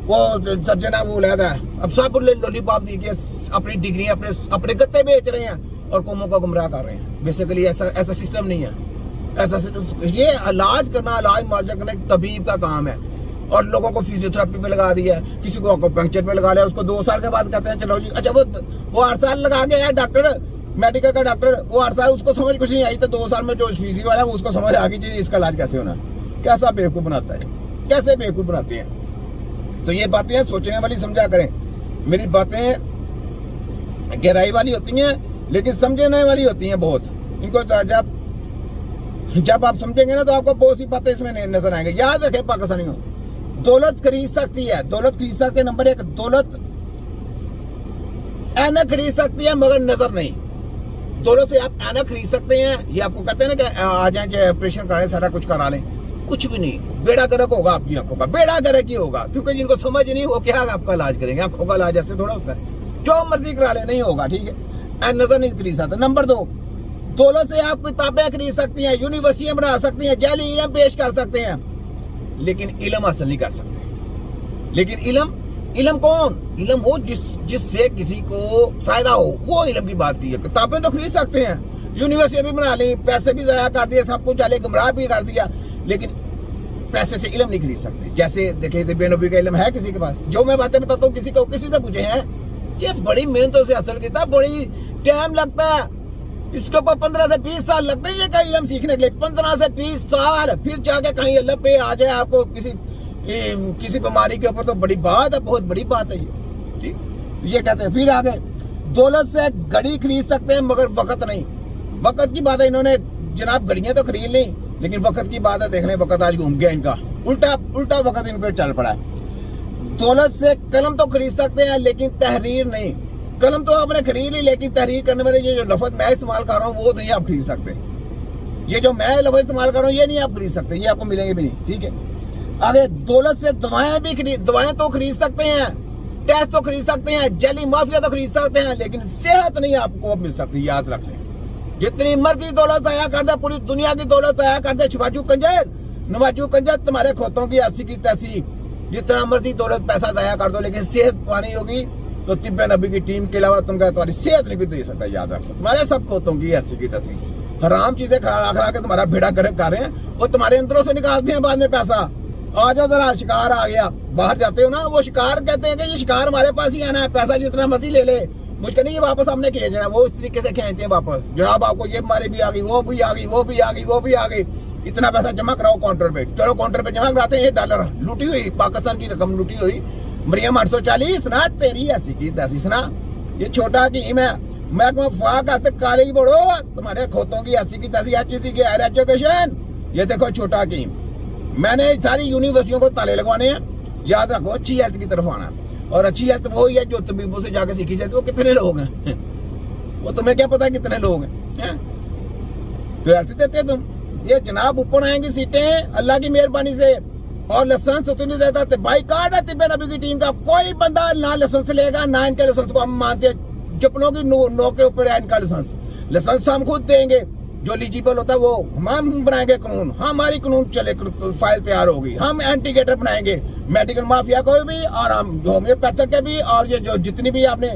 वो सर्जन है वो लेता है, अब सब लॉलीपॉप दी के अपनी डिग्री अपने गत्ते बेच रहे हैं और कौमों को गुमराह कर रहे हैं। बेसिकली ऐसा सिस्टम नहीं है। ऐसा ये इलाज करना, इलाज मुआवजा करना एक तबीब का काम है। और लोगों को फिजियोथेरेपी पे लगा दिया है, किसी को एक्यूपंक्चर पे लगा लिया, उसको 2 साल के बाद कहते हैं चलो जी। अच्छा वो 8 साल लगा गया है डॉक्टर, मेडिकल का डॉक्टर, वो 8 साल उसको समझ कुछ नहीं आई, तो 2 साल में जो फिजी वाला है उसको समझ आ गई जी इसका इलाज कैसे होना। कैसा बेवकूफ़ बनाता है, कैसे बेवकूफ़ बनाते हैं। तो ये बातें सोचने वाली समझा करें। मेरी बातें गहराई वाली होती हैं लेकिन समझने वाली होती हैं बहुत। इनको जब आप समझेंगे ना तो आपको बहुत सी बातें इसमें नजर आएंगे। याद रखें पाकिस्तानियों, दौलत खरीद सकती है, दौलत खरीद सकती है। नंबर 1, दौलत ऐनक खरीद सकती है मगर नजर नहीं। दौलत से आप ऐनक खरीद सकते हैं, ये आपको कहते हैं ना कि आ जाए कि ऑपरेशन कराएं, सारा कुछ करा लें, कुछ भी नहीं। बेड़ा गर्क होगा आपकी आंखों का, बेड़ा गर्क ही होगा, क्योंकि जिनको समझ नहीं वो क्या आपका इलाज करेंगे। आंखों का इलाज ऐसे थोड़ा होता है, जो मर्जी करा ले नहीं होगा, ठीक है। नजर नहीं खरीद सकता। नंबर 2, दौलत से आप किताबें खरीद सकती हैं, यूनिवर्सिटियां बना सकती हैं, जाली इल्म पेश कर सकते हैं, लेकिन इल्म हासिल नहीं कर सकते। लेकिन इल्म कौन? इल्म वो जिससे किसी को फायदा हो, वो इल्म की बात की है। किताबें तो खरीद सकते हैं, यूनिवर्सिटी भी बना ली, पैसे भी ज़ाया कर दिए, सब कुछ चाले गुमराह भी कर दिया, लेकिन पैसे से इल्म नहीं खरीद सकते। जैसे देखिए बेनबी का इल्म है किसी के पास? जो मैं बातें बताता हूँ किसी से पूछे हैं कि बड़ी मेहनतों से हासिल किया, बड़ी टाइम लगता है, इसके ऊपर 15 से 20 साल लगते हैं ये का इल्म सीखने के लिए। 15 से 20 साल, फिर जाके कहीं अल्लाह पे आ जाए आपको किसी बीमारी के ऊपर, तो बड़ी बात है, बहुत बड़ी बात है ये, ठीक। ये कहते हैं। फिर आगे, दौलत से घड़ी खरीद सकते हैं मगर वक्त नहीं। वक्त की बात है, इन्होंने जनाब घड़ियां तो खरीद ली, लेकिन वक्त की बात है, देख लें वक्त आज घूम गया इनका, उल्टा वक्त इन पर चल पड़ा है। दौलत से कलम तो खरीद सकते हैं लेकिन तहरीर नहीं। कलम तो आपने खरीद ली, लेकिन तहरीर करने वाले ये जो लफ्ज मैं इस्तेमाल कर रहा हूँ वो नहीं आप खरीद सकते। ये जो मैं लफ्ज इस्तेमाल कर रहा हूँ ये नहीं आप खरीद सकते, ये आपको मिलेंगे भी नहीं, ठीक है। आगे, दौलत से दवाएं तो खरीद सकते हैं, टेस्ट तो खरीद सकते हैं, जली माफिया तो खरीद सकते हैं, लेकिन सेहत नहीं आपको मिल सकती। याद रख लें, जितनी मर्जी दौलत आया कर दे, पूरी दुनिया की दौलत आया कर दे, छुपाजू कंजर नवाजू कंजर, तुम्हारे खोतों की ऐसी की तैसी, जितना मर्जी दौलत पैसा जाया कर दो, लेकिन सेहत पानी होगी तो तिब्बे नबी की टीम के अलावा तुम तुम्हारी सेहत नहीं दे सकता। याद रखो, तुम्हारे सब खोतों की ऐसी की तैसी हराम चीजें खा के तुम्हारा बेड़ा गर्क कर रहे हैं, वो तुम्हारे अंदरों से निकालते हैं बाद में पैसा। आ जाओ जरा, शिकार आ गया, बाहर जाते हो ना, वो शिकार कहते हैं कि ये शिकार हमारे पास ही आना है, पैसा जितना मर्जी ले ले, मुझको नहीं ये वापस हमने खींचना। वो इस तरीके से खींचते हैं वापस, जनाब आपको ये बीमारी भी आ गई, वो भी आ गई, वो भी आ गई, वो भी आ गई, इतना पैसा जमा कराओ काउंटर पे। चलो काउंटर पे जमा कराते हैं, ये डॉलर लूटी हुई, पाकिस्तान की रकम लूटी हुई, मरियम 840 ना, तेरी ऐसी की तैसी सुना। ये छोटा कीम है, मैं फाक आते काले ही बढ़ो, तुम्हारे खोतों की ऐसी की तैसी HEC की हायर एजुकेशन। ये देखो छोटा कीम, मैंने सारी यूनिवर्सिटियों को ताले लगवाने हैं। याद रखो, अच्छी हेल्थ की तरफ आना, और अच्छी हेल्थ वो ही है जो तबीबों से जाके सीखी जाती है। वो कितने लोग हैं वो तुम्हें क्या पता है कितने लोग हैं? तो हेल्थ देते तुम। ये जनाब ऊपर आएंगी सीटें अल्लाह की मेहरबानी से, और लाइसेंस तो नहीं देता, तो बाइकाट है तिब्बे नबी की टीम का। कोई बंदा ना लाइसेंस लेगा ना इनके लाइसेंस को हम मानते हैं, जपनों की नो के ऊपर है इनका लाइसेंस हम खुद देंगे, जो एलिजिबल होता है वो हम बनाएंगे कानून, हमारी कानून चले, फाइल तैयार होगी, हम एंटीगेटर बनाएंगे मेडिकल माफिया को भी, और हम होम्योपैथिक के भी, और ये जो जितनी भी आपने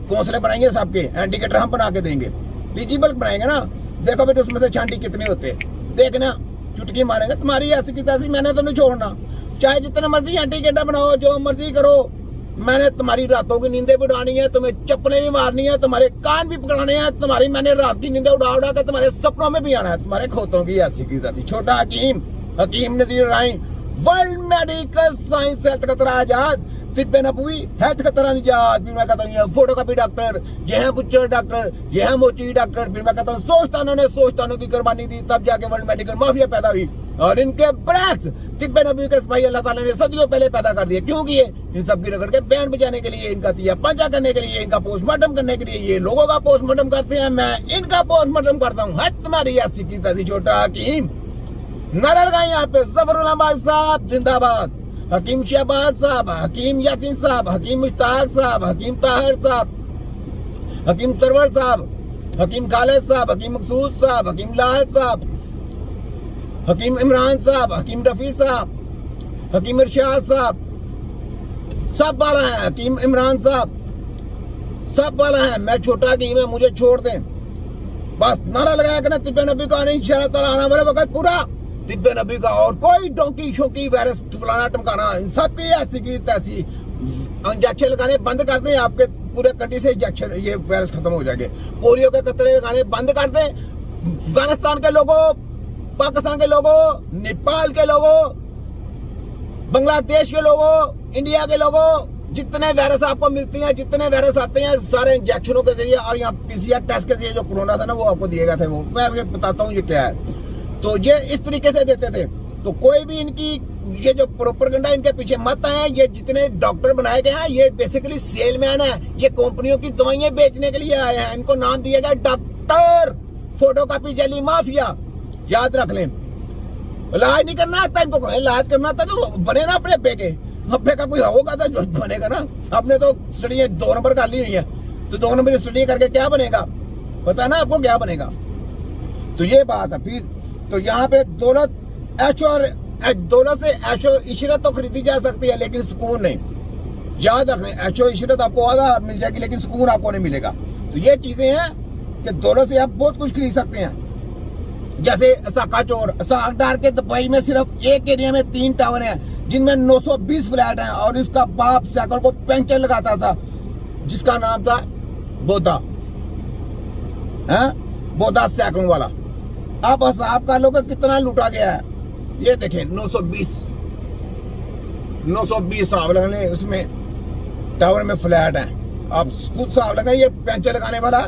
कौंसलें बनाएंगे सबके एंटीगेटर हम बना के देंगे, एलिजिबल बनाएंगे ना। देखो बेटे उसमें से छांटी कितने होते हैं, देखना, चुटकी मारेंगे, तुम्हारी ऐसी की तैसी, मैंने तो नहीं छोड़ना। चाहे जितने मर्जी एंटीगेटर बनाओ, जो मर्जी करो, मैंने तुम्हारी रातों की नींदें भी उड़ानी है, तुम्हें चप्पलें भी मारनी है, तुम्हारे कान भी पकड़ाने हैं, तुम्हारी मैंने रात की नींदें उड़ा के तुम्हारे सपनों में भी आना है, तुम्हारे खोतों की ऐसी की तैसी। छोटा हकीम नजीर राइन, वर्ल्ड मेडिकल साइंस हेल्थ खतरा आजाद, तिब्बे नबवी हेल्थ खतरा निजात। फिर मैं कहता हूँ फोटो कॉपी डॉक्टर, ये है बुच्चर डॉक्टर, ये है मोची डॉक्टर। फिर मैं कहता हूँ सोचतानों की कुर्बानी दी, तब जाके वर्ल्ड मेडिकल माफिया पैदा हुई, और इनके ब्रैक्स तिब्बे नबवी के सिपाही अल्लाह ताला ने सदियों पहले पैदा कर दिए। क्यों किए? इन सबकी रगड़ के बैंड बजाने के लिए, इनका तिया पंजा करने के लिए, इनका पोस्टमार्टम करने के लिए। ये लोगों का पोस्टमार्टम करते हैं, मैं इनका पोस्टमार्टम करता हूँ। हद तुम्हारी ऐसी की तैसी। छोटा हकीम नारा लगाए यहाँ पे, जफरुल्लाह भाई साहब जिंदाबाद, हकीम शहबाज साहब, हकीम यासीन साहब, हकीम मुश्ताक साहब, हकीम ताहिर साहब, हकीम सरवर साहब, हकीम खालिद साहब, हकीम मकसूद साहब, हकीम लाहिद साहब, हकीम इमरान साहब, हकीम रफी साहब, हकीम इरशाद साहब, सब वाला है कि इमरान साहब, सब वाला है, मैं छोटा की मैं, मुझे छोड़ दें, बस नारा लगाया करना तिब्बे नबी का, इंशाअल्लाह ताला आने वाले वक्त पूरा तिब्बे नबी का, और कोई डोंकी शोंकी वायरस फलाना टमकाना, सबकी ऐसी की तैसी इंजेक्शन लगाने बंद कर दें, आपके पूरे कंट्री से इंजेक्शन ये वायरस खत्म हो जाएंगे। पोलियो के कतरे लगाने बंद कर दें। अफगानिस्तान के लोगों, पाकिस्तान के लोगों, नेपाल के लोगों, बांग्लादेश के लोगों, इंडिया के लोगों, जितने वायरस आपको मिलती हैं, जितने वायरस आते हैं, सारे इंजेक्शनों के जरिए और यहाँ पीसीआर टेस्ट के जरिए जो कोरोना था ना वो आपको दिए गए थे, वो मैं आपको बताता हूँ ये क्या है। तो ये इस तरीके से देते थे। तो कोई भी इनकी ये जो प्रोपेगेंडा इनके पीछे मत आए। ये जितने डॉक्टर बनाए गए हैं ये बेसिकली सेलमैन है, ये कंपनियों की दवाइयां बेचने के लिए आए हैं। इनको नाम दिया गया डॉक्टर, फोटोकॉपी जेली माफिया, याद रख लें। इलाज नहीं करना आता इनको, कहें इलाज करना आता तो बने ना अपने अब्बे के, अब्बे का कोई होगा तो जो बनेगा ना। आपने तो स्टडी 2 नंबर कर ली हुई है, तो 2 नंबर स्टडी करके क्या बनेगा, पता है ना आपको क्या बनेगा। तो ये बात है। फिर तो यहाँ पे दौलत ऐशो और दौलत से ऐशो इशरत तो खरीदी जा सकती है लेकिन सुकून नहीं। याद रखना, ऐशो इशरत आपको आधा मिल जाएगी लेकिन सुकून आपको नहीं मिलेगा। तो ये चीजें हैं कि दौलत से आप बहुत कुछ खरीद सकते हैं। जैसे साका चोर, सागडार के दुबई में सिर्फ एक एरिया में 3 टावर हैं जिनमें 920 फ्लैट हैं, और इसका बाप साइकिल को पंचर लगाता था जिसका नाम था बोदा, बोदा साइकिल वाला। अब हिसाब कर लो कि कितना लूटा गया है। ये देखें 920 हिसाब लगाने, उसमें टावर में फ्लैट है। आप खुद हिसाब लगाए, ये पंचर लगाने वाला